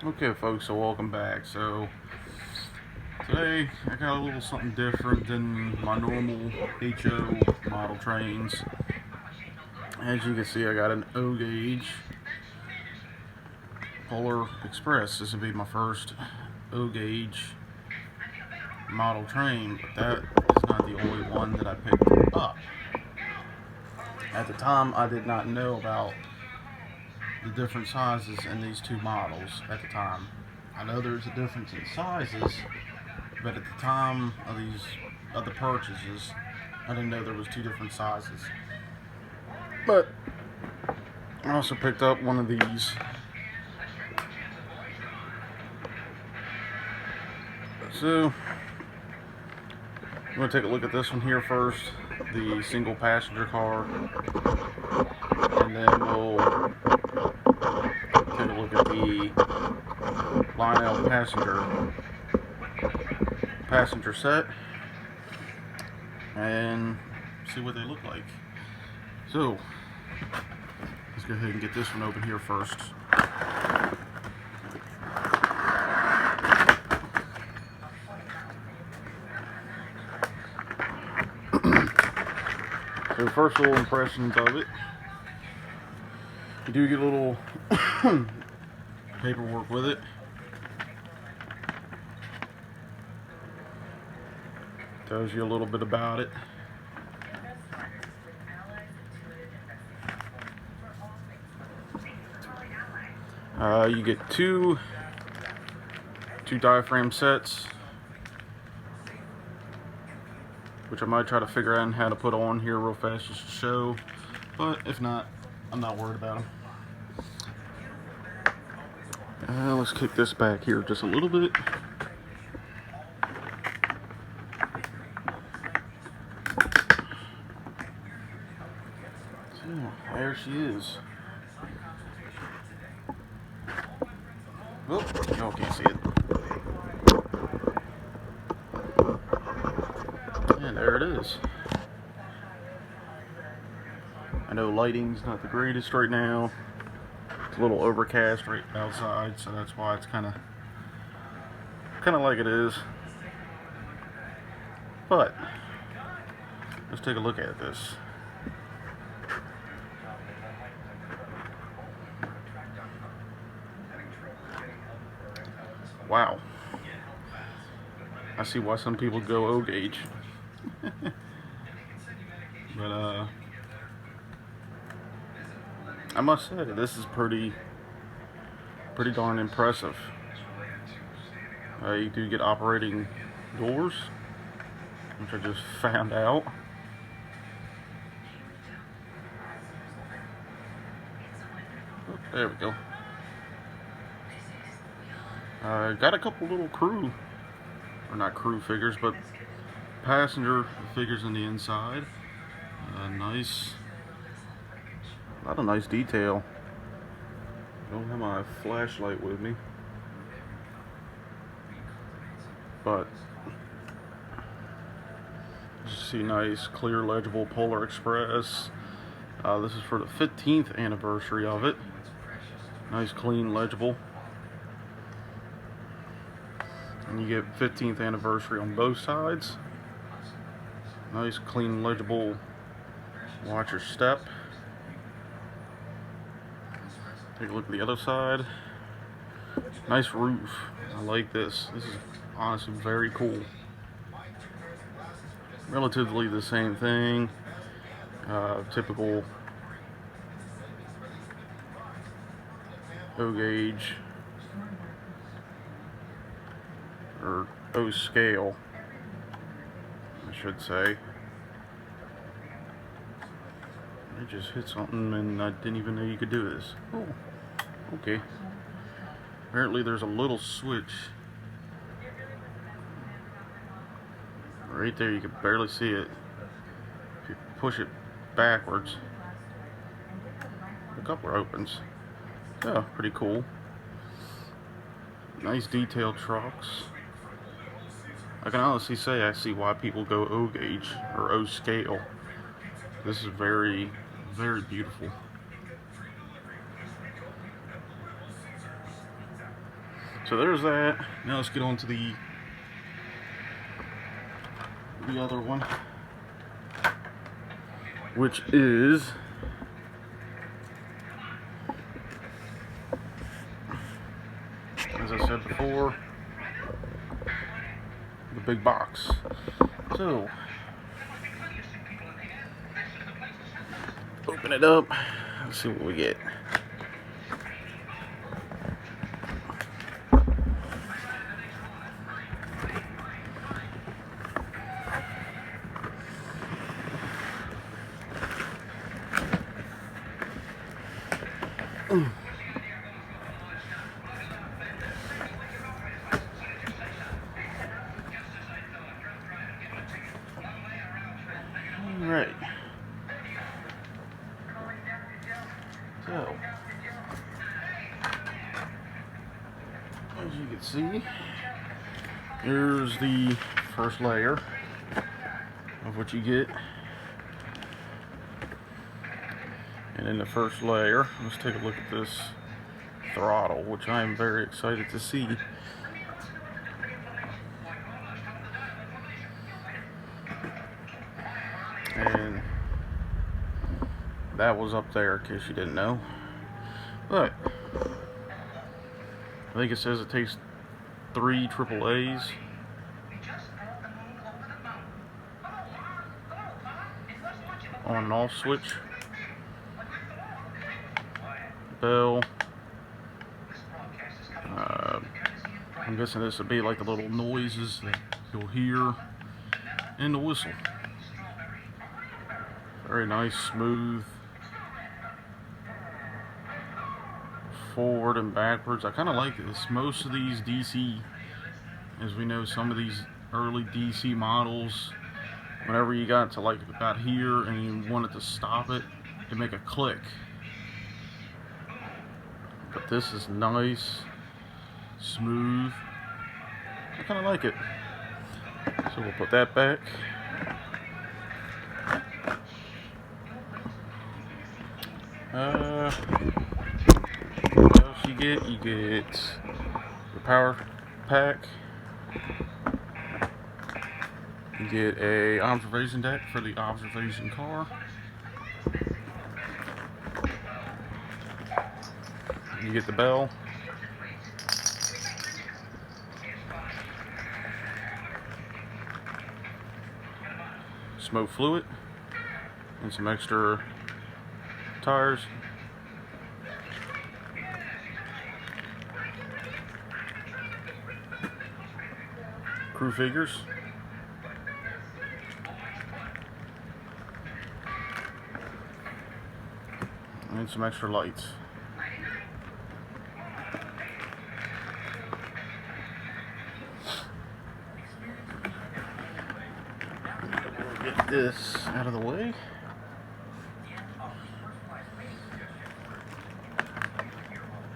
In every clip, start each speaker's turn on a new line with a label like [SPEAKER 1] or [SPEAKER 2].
[SPEAKER 1] Okay folks, so welcome back. So today I got a little something different than my normal HO model trains. As you can see, I got an O gauge Polar Express. This will be my first O gauge model train, but that is not the only one that I picked up. At the time I did not know about the different sizes in these two models at the time. I know there's a difference in sizes, but at the time of the purchases, I didn't know there was two different sizes. But I also picked up one of these. So I'm going to take a look at this one here first, the single passenger car, and then we'll take a look at the line-out passenger set and see what they look like. So let's go ahead and get this one open here first. So first little impressions of it. You do get a little paperwork with it. Tells you a little bit about it. You get two diaphragm sets, which I might try to figure out how to put on here real fast just to show, but if not, I'm not worried about them. Let's kick this back here just a little bit. So, there she is. Oh, y'all can't see it. And there it is. I know lighting's not the greatest right now. It's a little overcast right outside, so that's why it's kind of like it is. But let's take a look at this. Wow. I see why some people go O gauge. But I must say this is pretty darn impressive. You do get operating doors, which I just found out. Oh, there we go. Got a couple little crew, or not crew figures, but passenger figures on the inside. Nice, a lot of nice detail. Don't have my flashlight with me, but you see nice, clear, legible Polar Express. This is for the 15th anniversary of it. Nice, clean, legible. And you get 15th anniversary on both sides. Nice, clean, legible. Watch your step. Take a look at the other side. Nice roof. I like this. This is honestly very cool. Relatively the same thing. Typical O gauge or O scale, I should say. I just hit something and I didn't even know you could do this. Oh, okay. Apparently there's a little switch right there. You can barely see it. If you push it backwards, the coupler opens. Yeah, pretty cool. Nice detailed trucks. I can honestly say I see why people go O gauge or O scale. This is very, very beautiful. So there's that. Now let's get on to the other one, which is as I said before, the big box. So open it up, let's see what we get. Alright. So, as you can see, here's the first layer of what you get. And in the first layer, let's take a look at this throttle, which I am very excited to see. And that was up there, in case you didn't know. But I think it says it takes 3 AAAs. On and off switch. Bell. I'm guessing this would be like the little noises that you'll hear, and the whistle. Very nice, smooth. Forward and backwards. I kind of like this. Most of these DC, as we know, some of these early DC models, whenever you got to like about here and you wanted to stop it, it'd make a click. But this is nice, smooth. I kind of like it. So we'll put that back. What else you get? You get the power pack. You get a observation deck for the observation car. You get the bell. Smoke fluid. And some extra tires. Crew figures. And some extra lights. Get this out of the way.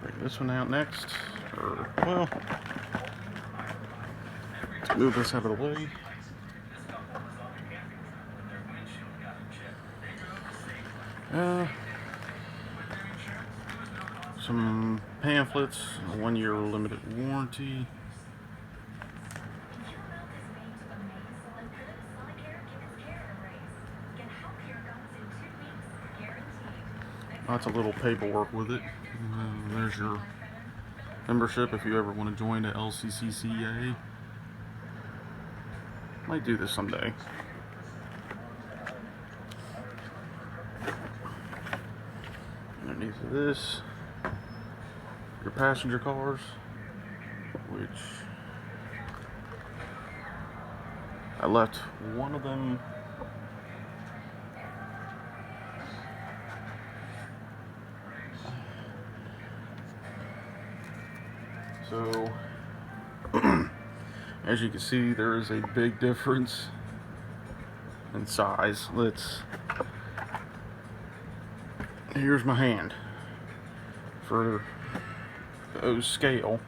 [SPEAKER 1] Bring this one out next. Or, well, let's move this out of the way. Some pamphlets, a 1-year limited warranty. Lots of little paperwork with it. There's your membership if you ever want to join the LCCCA. Might do this someday. Underneath of this, your passenger cars, which I left one of them. So, as you can see, there is a big difference in size. Here's my hand for the O scale,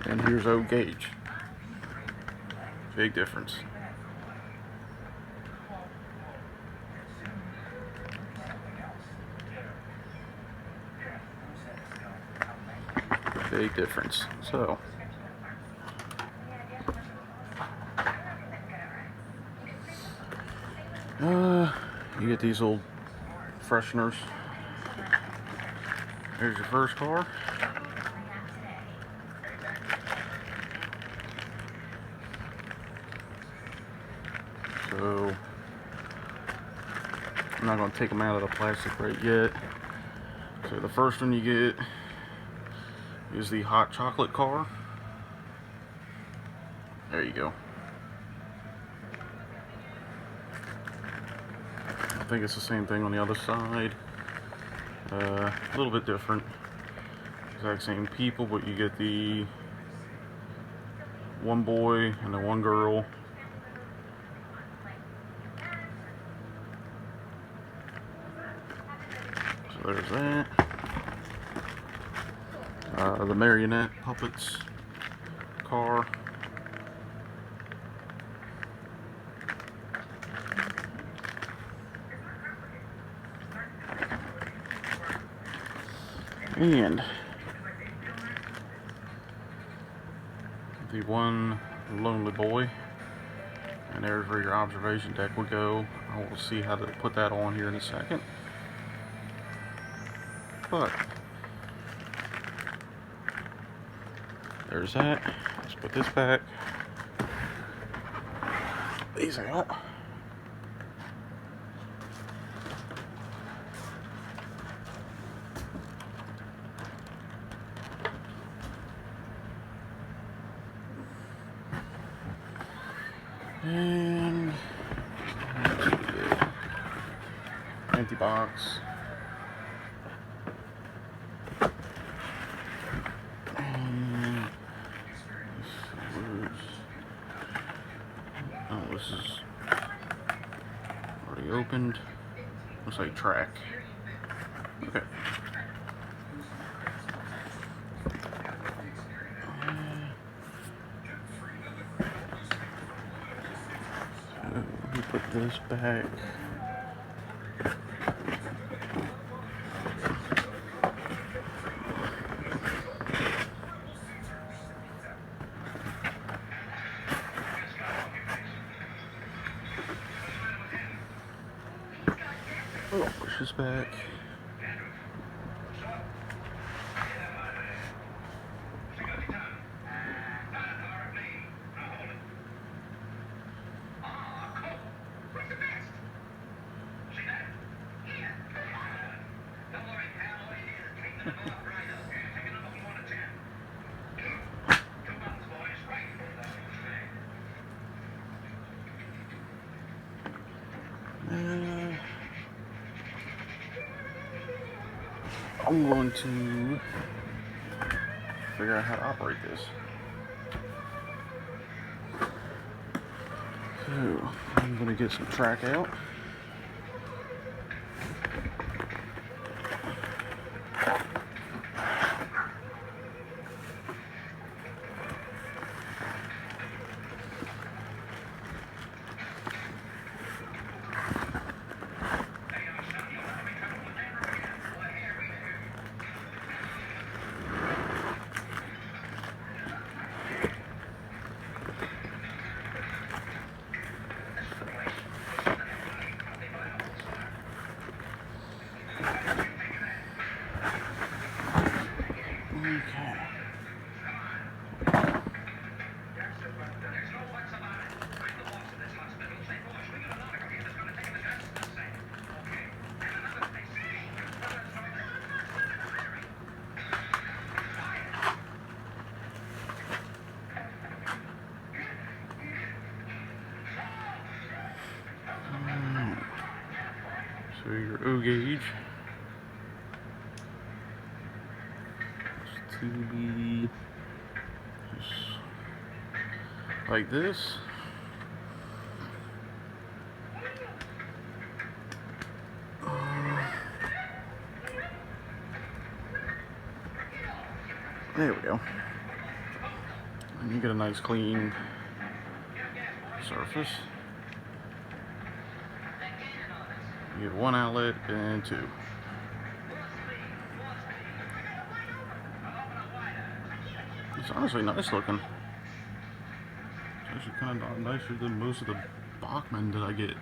[SPEAKER 1] and here's O gauge. Big difference. big difference. So you get these old fresheners. Here's your first car. So I'm not going to take them out of the plastic right yet. So the first one you get is the hot chocolate car. There you go. I think it's the same thing on the other side. A little bit different. Exact same people, but you get the one boy and the one girl. So there's that. The marionette puppets car. And the one lonely boy. And there's where your observation deck would go. I will see how to put that on here in a second. But there's that. Let's put this back. These out. And empty box. And oh, this is already opened. Looks like track. Okay. Let me put this back. Oh, push this back. I'm going to figure out how to operate this. So, I'm going to get some track out. So your O gauge is to be just like this. There we go. And you get a nice clean surface. You have one outlet and two. It's honestly nice looking. It's actually kind of nicer than most of the Bachmann that I get.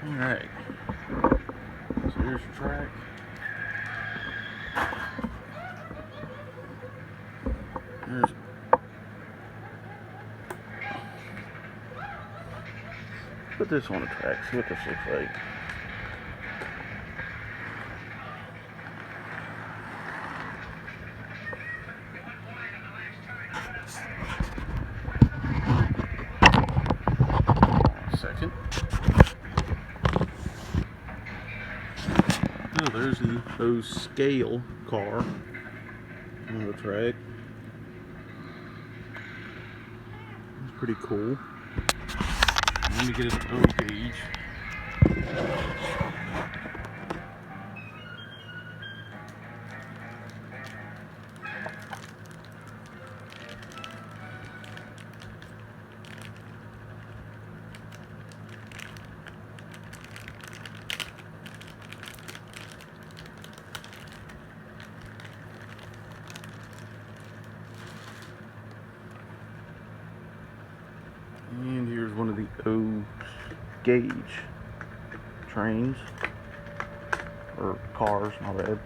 [SPEAKER 1] Alright, so here's your track. Put this on the track, see what this looks like. Second. Oh, there's the scale car on the track. It's pretty cool. Let me get an O gauge. And here's one of the O gauge trains, or cars, my bad.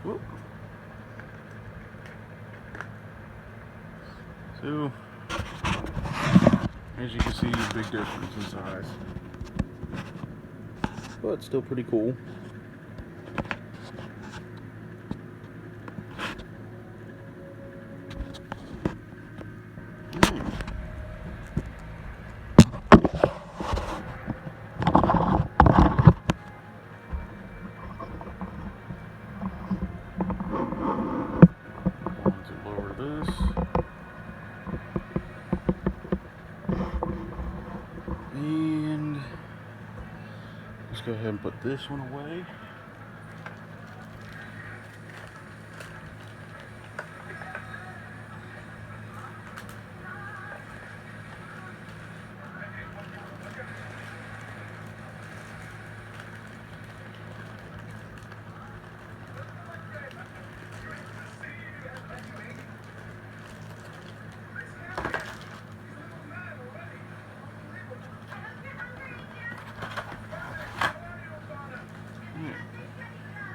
[SPEAKER 1] Whoop. So, as you can see, a big difference in size, but still pretty cool. And let's go ahead and put this one away.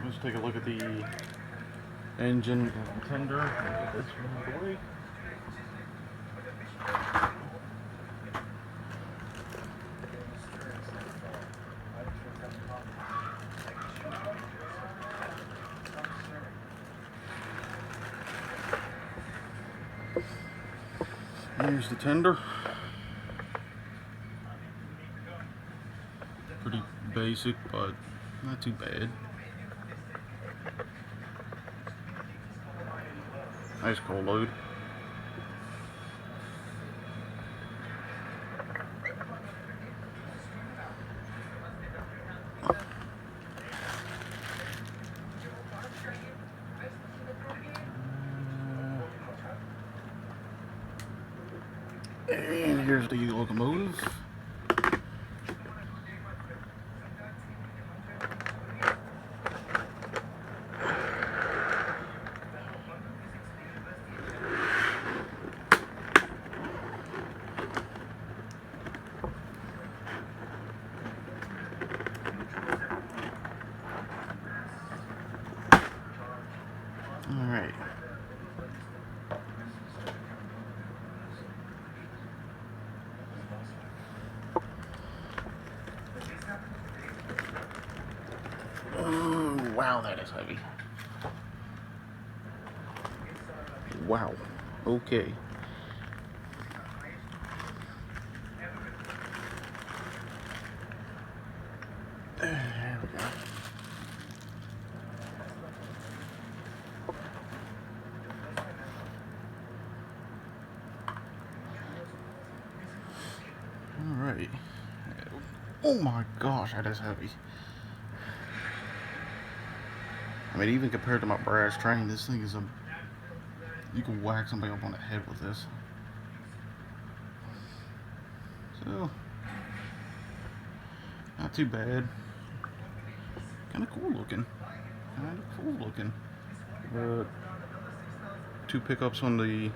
[SPEAKER 1] Let's take a look at the engine and tender. Get this one out of the way. Here's the tender. Pretty basic, but not too bad. Nice cold load. And here's the locomotive. Wow, that is heavy. Wow. Okay. There we go. Alright. Oh my gosh, that is heavy. I mean, even compared to my brass train, this thing is you can whack somebody up on the head with this. So, not too bad. Kind of cool looking. Two pickups on the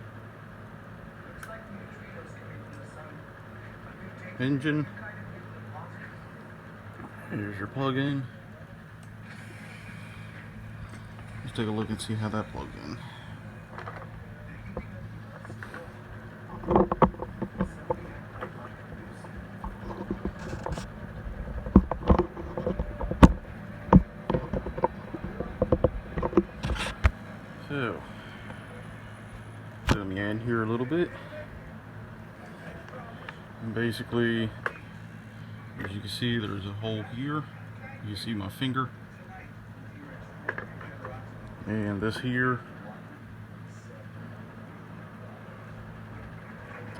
[SPEAKER 1] engine. Here's your plug-in. Let's take a look and see how that plugs in. So, zoom you in here a little bit. And basically, as you can see, there's a hole here. You can see my finger. And this here,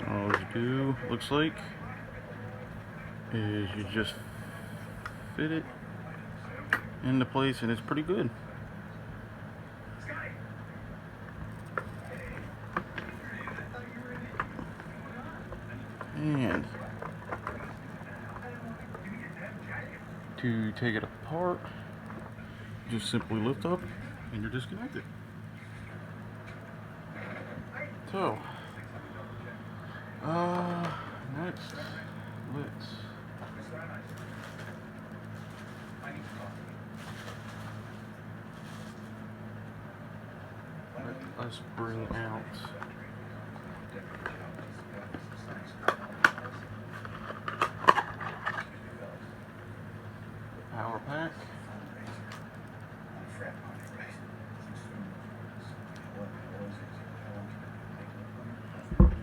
[SPEAKER 1] all you do, looks like, is you just fit it into place, and it's pretty good. And to take it apart, just simply lift up and you're disconnected. So, next, let's bring out power pack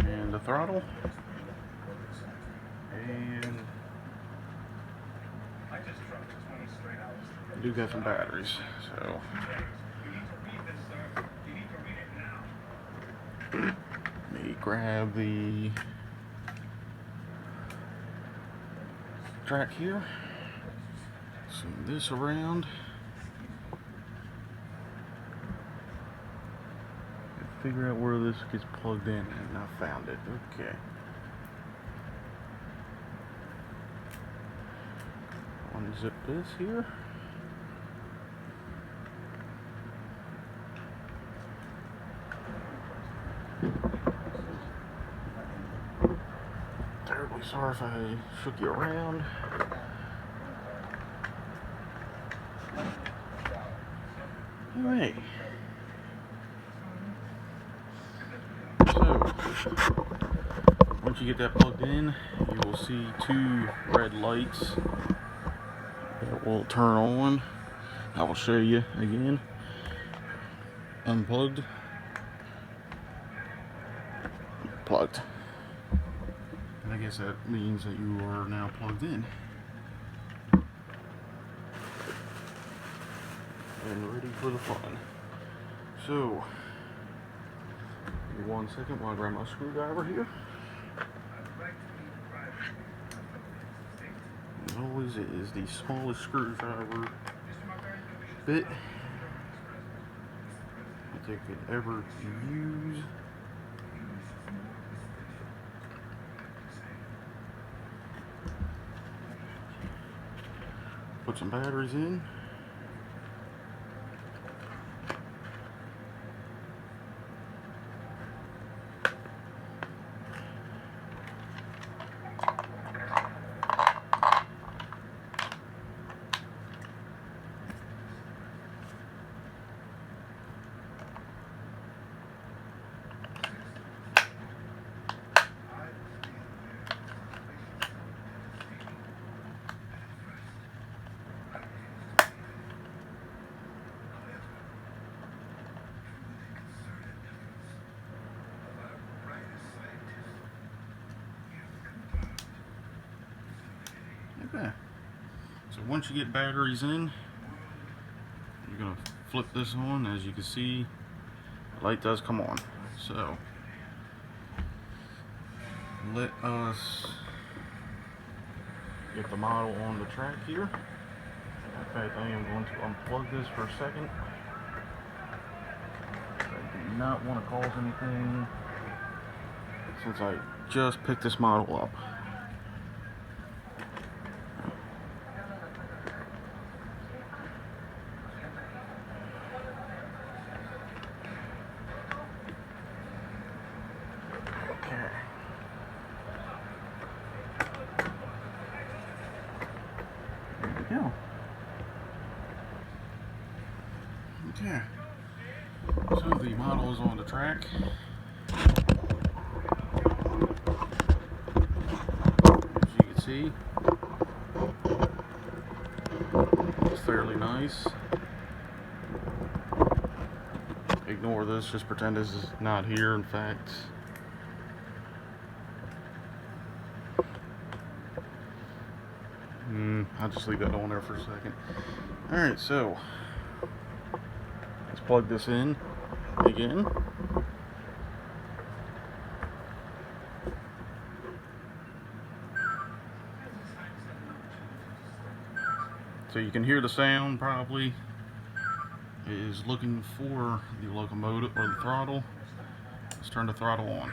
[SPEAKER 1] and the throttle, and I do got some batteries, so let me grab the track here, swing this around, and figure out where this gets plugged in, and I found it. Okay. Unzip this here. Terribly sorry if I shook you around. Alright. So, once you get that plugged in, you will see two red lights that will turn on. I will show you again. Unplugged. Plugged. And I guess that means that you are now plugged in and ready for the fun. So, give me 1 second while I grab my screwdriver here. As always, it is the smallest screwdriver bit that you could ever use. Put some batteries in. Okay. So once you get batteries in, you're going to flip this on. As you can see, the light does come on. So let us get the model on the track here. In fact, I am going to unplug this for a second. I do not want to cause anything since I just picked this model up. Okay. There we go. Okay. So the model is on the track. As you can see, it's fairly nice. Ignore this, just pretend this is not here. In fact, I'll just leave that on there for a second. Alright, so let's plug this in again. So you can hear the sound probably. It is looking for the locomotive or the throttle. Let's turn the throttle on.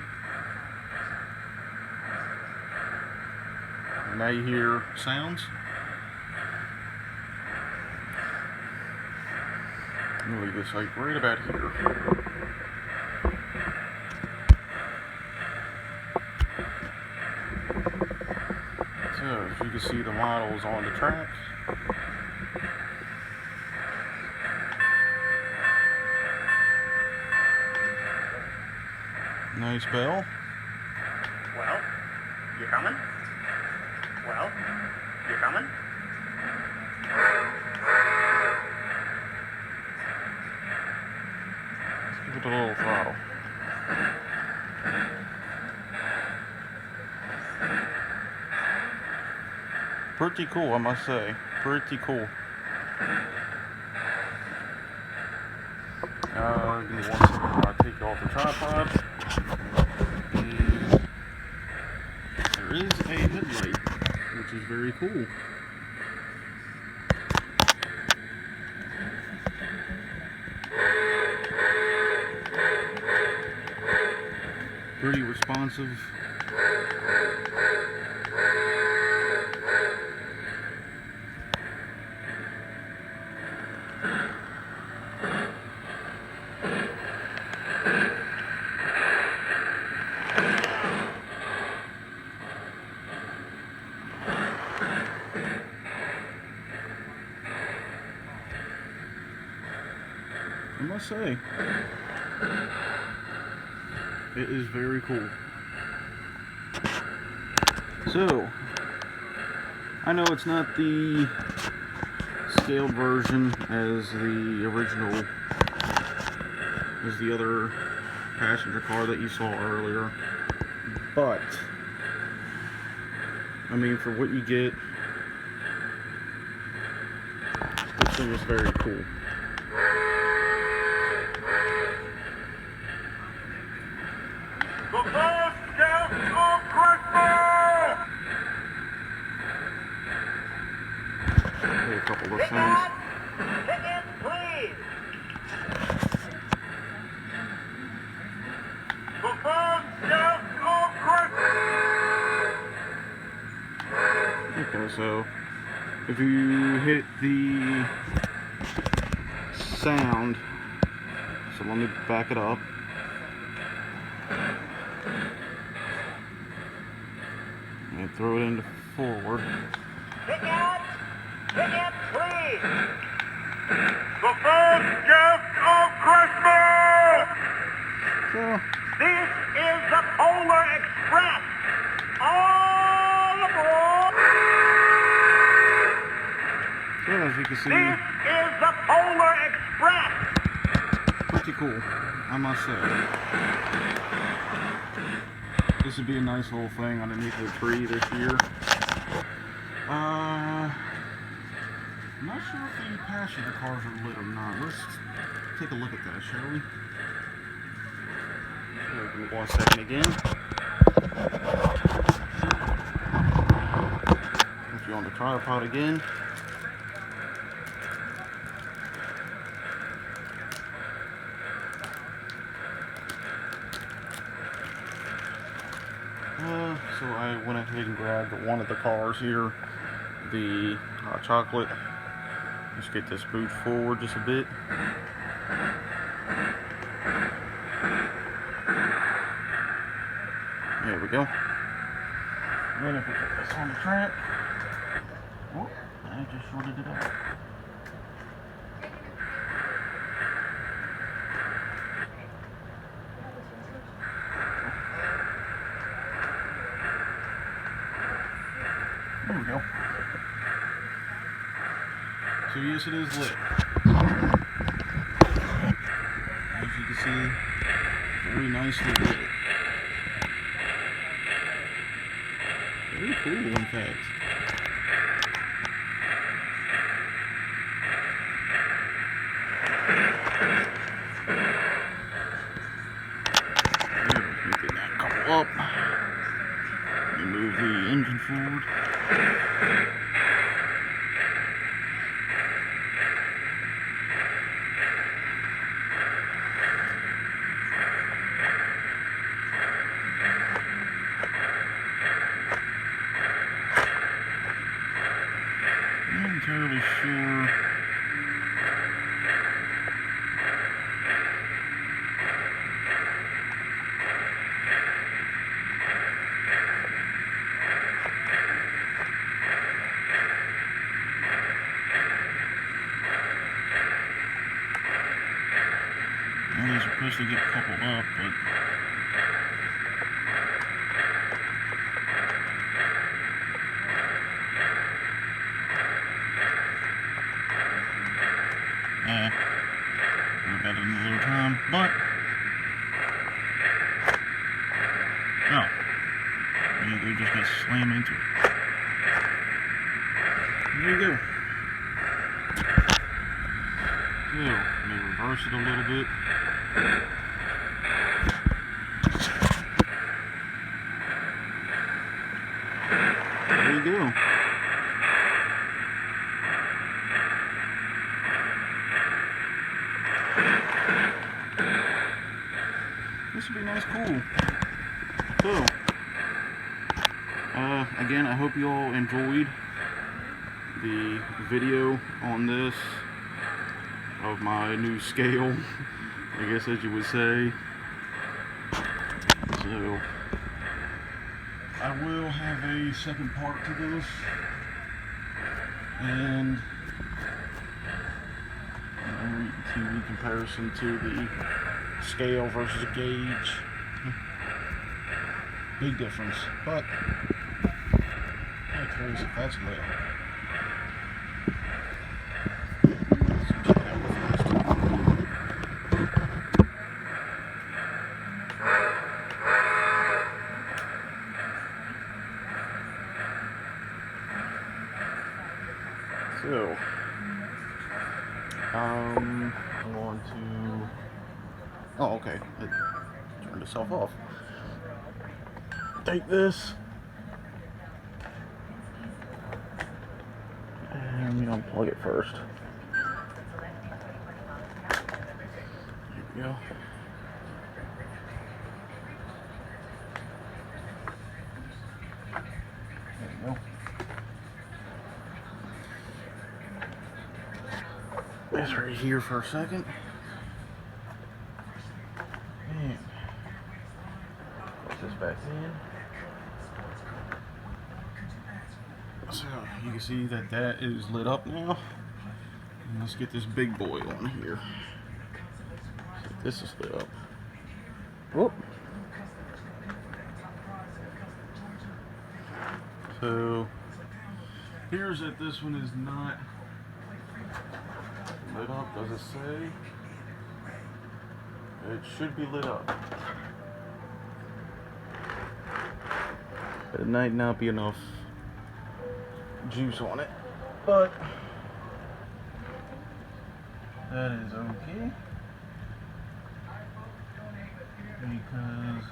[SPEAKER 1] And now you hear sounds. I'm gonna leave this like right about here. So as you can see, the model is on the track. Nice bell.
[SPEAKER 2] Well, you coming? Well, you coming?
[SPEAKER 1] Let's give it a little throttle. Pretty cool, I must say. Pretty cool. Give me 1 second while I take it off the tripod. There is a headlight, which is very cool. Pretty responsive. I must say, it is very cool. So, I know it's not the scaled version as the original, as the other passenger car that you saw earlier, but, I mean, for what you get, this thing is very cool.
[SPEAKER 2] The first gift of Christmas!
[SPEAKER 1] Okay, a couple of sounds.
[SPEAKER 2] Ticket, please! The first gift of Christmas!
[SPEAKER 1] Okay, so if you hit the sound, so let me back it up. And throw it into forward.
[SPEAKER 2] Ticket, please! The first gift of Christmas!
[SPEAKER 1] So,
[SPEAKER 2] This is the Polar Express! All aboard!
[SPEAKER 1] as you can see,
[SPEAKER 2] This is the Polar Express!
[SPEAKER 1] pretty cool, I must say. This would be a nice little thing underneath the tree this year. I'm not sure if the passenger cars are lit or not. Let's take a look at that, shall we? Give me 1 second again. Put you on the tripod again. So I went ahead and grabbed one of the cars here, the hot chocolate. Just get this boot forward just a bit. There we go. And then if we put this on the track, oh, I just shorted it out. There we go. So yes, it is lit. As you can see, very nicely lit. Very cool, in fact. Get that couple up. And move the engine forward. I'm not entirely sure. They're supposed to get coupled up, but worry about it another time. But no, they just got slammed into it. There you go. So, let me reverse it a little bit. There you go. This would be nice, cool. So, again, I hope you all enjoyed the video on this of my new scale, I guess, as you would say. So I will have a second part to this, and you can see the comparison to the scale versus gauge. Big difference, but I'm curious if that's lit. So, I'm going to, oh, okay, it turned itself off. Take this, and we unplug it first. Here we go. There we go. This right here for a second. And put this back in. So you can see that that is lit up now. And let's get this big boy on here. So this is lit up. Whoop. So here's that this one is not lit up, does it say? It should be lit up. It might not be enough juice on it, but that is okay because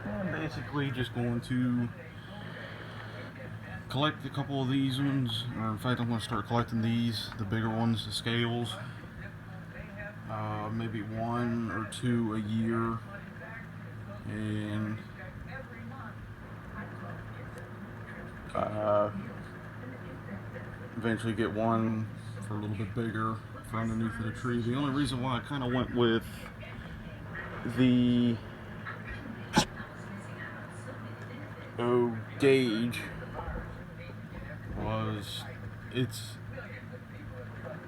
[SPEAKER 1] I'm basically just going to collect a couple of these ones, or in fact I'm going to start collecting these, the bigger ones, the scales, maybe 1 or 2 a year, and eventually get one for a little bit bigger for underneath the tree. The only reason why I kind of went with the gauge was it's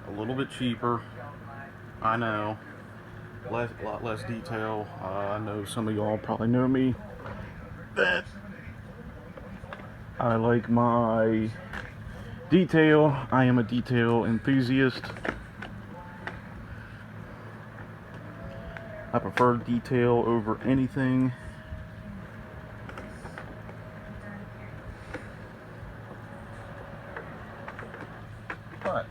[SPEAKER 1] a little bit cheaper. I know, a lot less detail. I know some of y'all probably know me that I like my detail. I am a detail enthusiast. I prefer detail over anything. But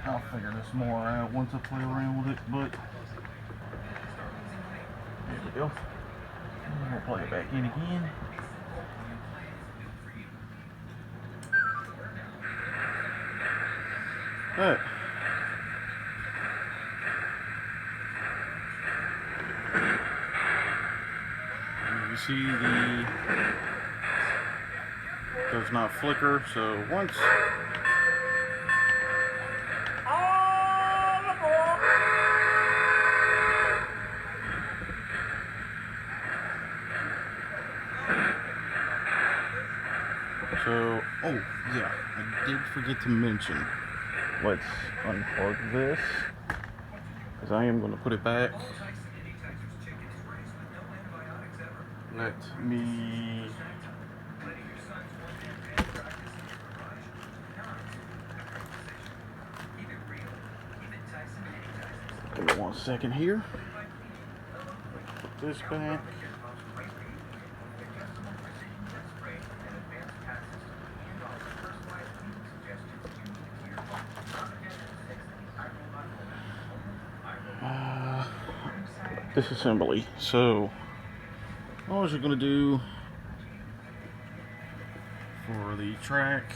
[SPEAKER 1] I'll figure this more out once I play around with it, but there we go. And we'll plug it back in again. Alright. You see the does not flicker, so once
[SPEAKER 2] All aboard.
[SPEAKER 1] so, oh yeah, I did forget to mention, let's unplug this, because I am going to put it back. Let me give me 1 second here. Put this back. Disassembly. So all you're going to do for the track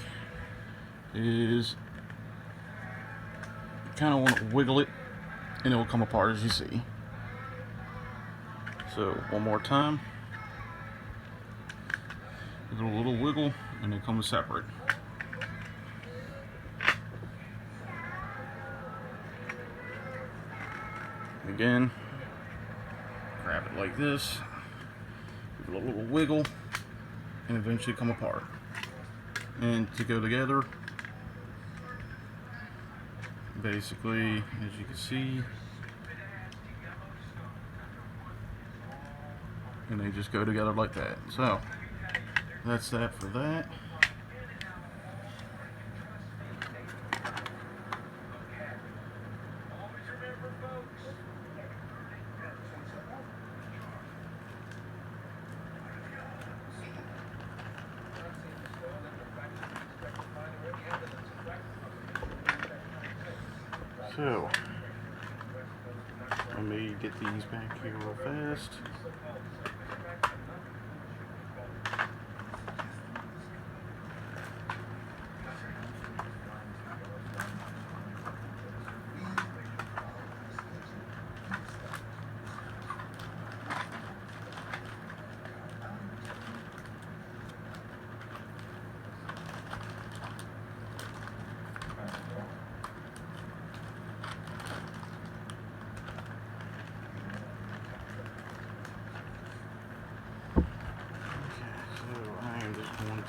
[SPEAKER 1] is kind of want to wiggle it and it will come apart, as you see. So one more time, give it a little wiggle and it comes separate. Again, grab it like this, give it a little wiggle, and eventually come apart. And to go together, basically, as you can see, and they just go together like that. So that's that for that. So let me get these back here real fast.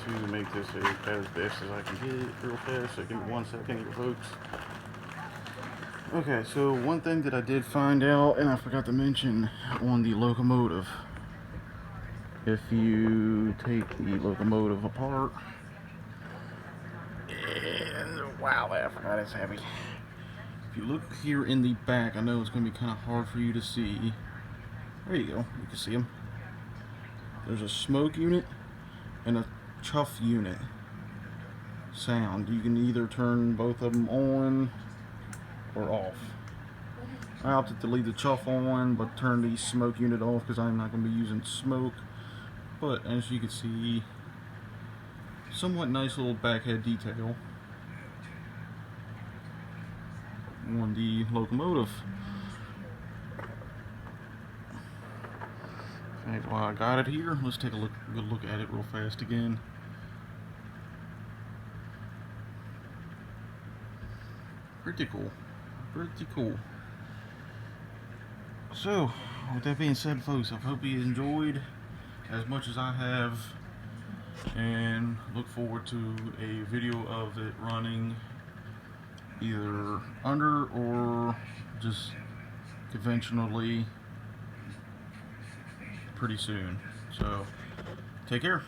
[SPEAKER 1] To make this as best as I can get it real fast. So give me 1 second here, folks. Okay, so one thing that I did find out, and I forgot to mention on the locomotive, if you take the locomotive apart, and wow, I forgot it's heavy. If you look here in the back, I know it's going to be kind of hard for you to see. There you go, you can see them. There's a smoke unit and a chuff unit sound. You can either turn both of them on or off. I opted to leave the chuff on but turn the smoke unit off because I'm not going to be using smoke. But as you can see, somewhat nice little backhead detail on the locomotive. In fact, while I got it here, let's take a good look at it real fast again. Pretty cool. Pretty cool. So, with that being said, folks, I hope you enjoyed as much as I have, and look forward to a video of it running either under or just conventionally pretty soon. So, take care.